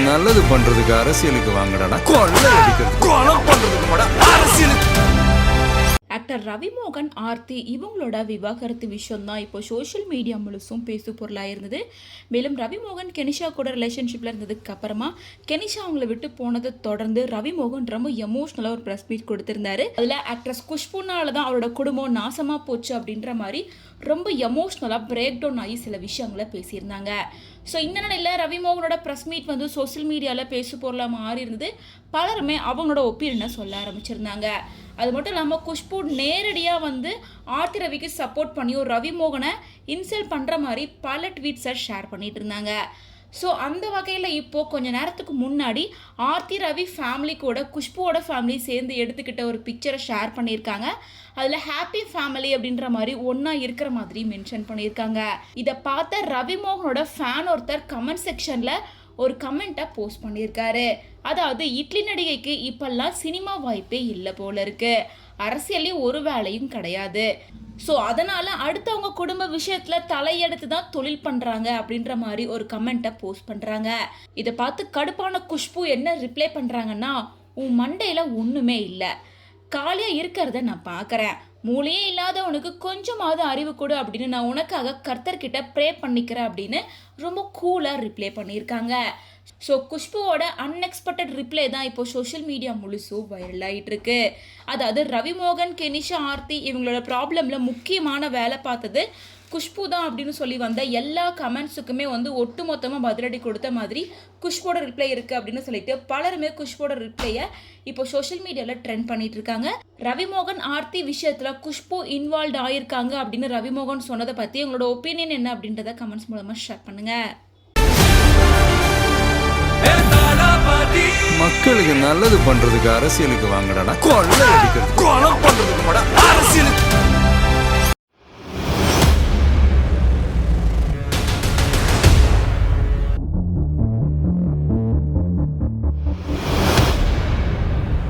நல்லது பண்றதுக்கு அரசியலுக்கு வாங்கடா, கொள்ளை அடிக்கிறது கொலை பண்றதுக்கு அரசியலுக்கு. ஆக்டர் ரவிமோகன், ஆர்த்தி இவங்களோட விவாகரத்து விஷயம் தான் இப்போ சோஷியல் மீடியா முழுசும் பேசு பொருளாக இருந்தது. மேலும் ரவிமோகன் கெனிஷா கூட ரிலேஷன்ஷிப்பில் இருந்ததுக்கு அப்புறமா கெனிஷா அவங்கள விட்டு போனதை தொடர்ந்து ரவிமோகன் ரொம்ப எமோஷ்னலாக ஒரு ப்ரெஸ் மீட் கொடுத்திருந்தாரு. அதில் ஆக்ட்ரஸ் குஷ்புனால தான் அவரோட குடும்பம் நாசமாக போச்சு அப்படின்ற மாதிரி ரொம்ப எமோஷ்னலாக பிரேக் டவுன் ஆகி சில விஷயங்களை பேசியிருந்தாங்க. ஸோ இந்த நிலையில் ரவிமோகனோட ப்ரெஸ் மீட் வந்து சோஷியல் மீடியாவில் பேசு பொருளாக மாறி இருந்தது. பலருமே அவங்களோட ஒப்பீனியனை சொல்ல ஆரம்பிச்சிருந்தாங்க. அது மட்டும் இல்லாமல் குஷ்பு நேரடியாக வந்து ஆர்த்தி ரவிக்கு சப்போர்ட் பண்ணி ஒரு ரவிமோகனை இன்சல்ட் பண்ணுற மாதிரி பல ட்வீட்ஸை ஷேர் பண்ணிட்டு இருந்தாங்க. ஸோ அந்த வகையில் இப்போது கொஞ்சம் நேரத்துக்கு முன்னாடி ஆர்த்தி ரவி ஃபேமிலி கூட குஷ்புவோட ஃபேமிலி சேர்ந்து எடுத்துக்கிட்ட ஒரு பிக்சரை ஷேர் பண்ணியிருக்காங்க. அதில் ஹாப்பி ஃபேமிலி அப்படின்ற மாதிரி ஒன்றா இருக்கிற மாதிரி மென்ஷன் பண்ணியிருக்காங்க. இதை பார்த்த ரவிமோகனோட ஃபேன் ஒருத்தர் கமெண்ட் செக்ஷனில் ஒரு கமெண்ட்டை போஸ்ட் பண்ணியிருக்காரு. அதாவது இட்லி நடிகைக்கு இப்பெல்லாம் சினிமா வாய்ப்பே இல்லை போல இருக்கு, அரசியலையும் ஒரு வேலையும் கிடையாது, ஸோ அதனால் அடுத்தவங்க குடும்ப விஷயத்தில் தலையெடுத்து தான் தொழில் பண்ணுறாங்க அப்படின்ற மாதிரி ஒரு கமெண்ட்டை போஸ்ட் பண்ணுறாங்க. இதை பார்த்து கடுப்பான குஷ்பு என்ன ரிப்ளை பண்ணுறாங்கன்னா, உன் மண்டையில் ஒன்றுமே இல்லை, காலியாக இருக்கிறத நான் பார்க்குறேன், மூளையே இல்லாதவனுக்கு கொஞ்சமாவது அறிவு கொடு அப்படின்னு நான் உனக்காக கர்த்தர்கிட்ட ப்ரே பண்ணிக்கிறேன் அப்படின்னு ரொம்ப கூலாக ரிப்ளை பண்ணியிருக்காங்க. ஸோ குஷ்புவோட அன்எக்ஸ்பெக்டட் ரிப்ளை தான் இப்போ சோஷியல் மீடியா முழுசும் வைரல் ஆகிட்டு இருக்கு. அதாவது ரவிமோகன், கெனிஷா, ஆர்த்தி இவங்களோட ப்ராப்ளமில் முக்கியமான வேலை பார்த்தது குஷ்பு தான் அப்படின்னு சொல்லி வந்த எல்லா கமெண்ட்ஸுக்குமே வந்து ஒட்டு மொத்தமாக பதிலடி கொடுத்த மாதிரி குஷ்போட ரிப்ளை இருக்குது அப்படின்னு சொல்லிட்டு பலருமே குஷ்போட ரிப்ளையை இப்போ சோஷியல் மீடியாவில் ட்ரெண்ட் பண்ணிட்டு இருக்காங்க. ரவிமோகன், ஆர்த்தி விஷயத்தில் குஷ்பு இன்வால்வ் ஆகியிருக்காங்க அப்படின்னு ரவிமோகன் சொன்னதை பற்றி உங்களோட ஒப்பீனியன் என்ன அப்படின்றத கமெண்ட்ஸ் மூலமாக ஷேர் பண்ணுங்கள். மக்களுக்கு நல்லது பண்றதுக்கு அரசியலுக்கு வாங்கடா, கொள்ளை அடிக்கிறது கொலை பண்றதுக்கு அரசியல்.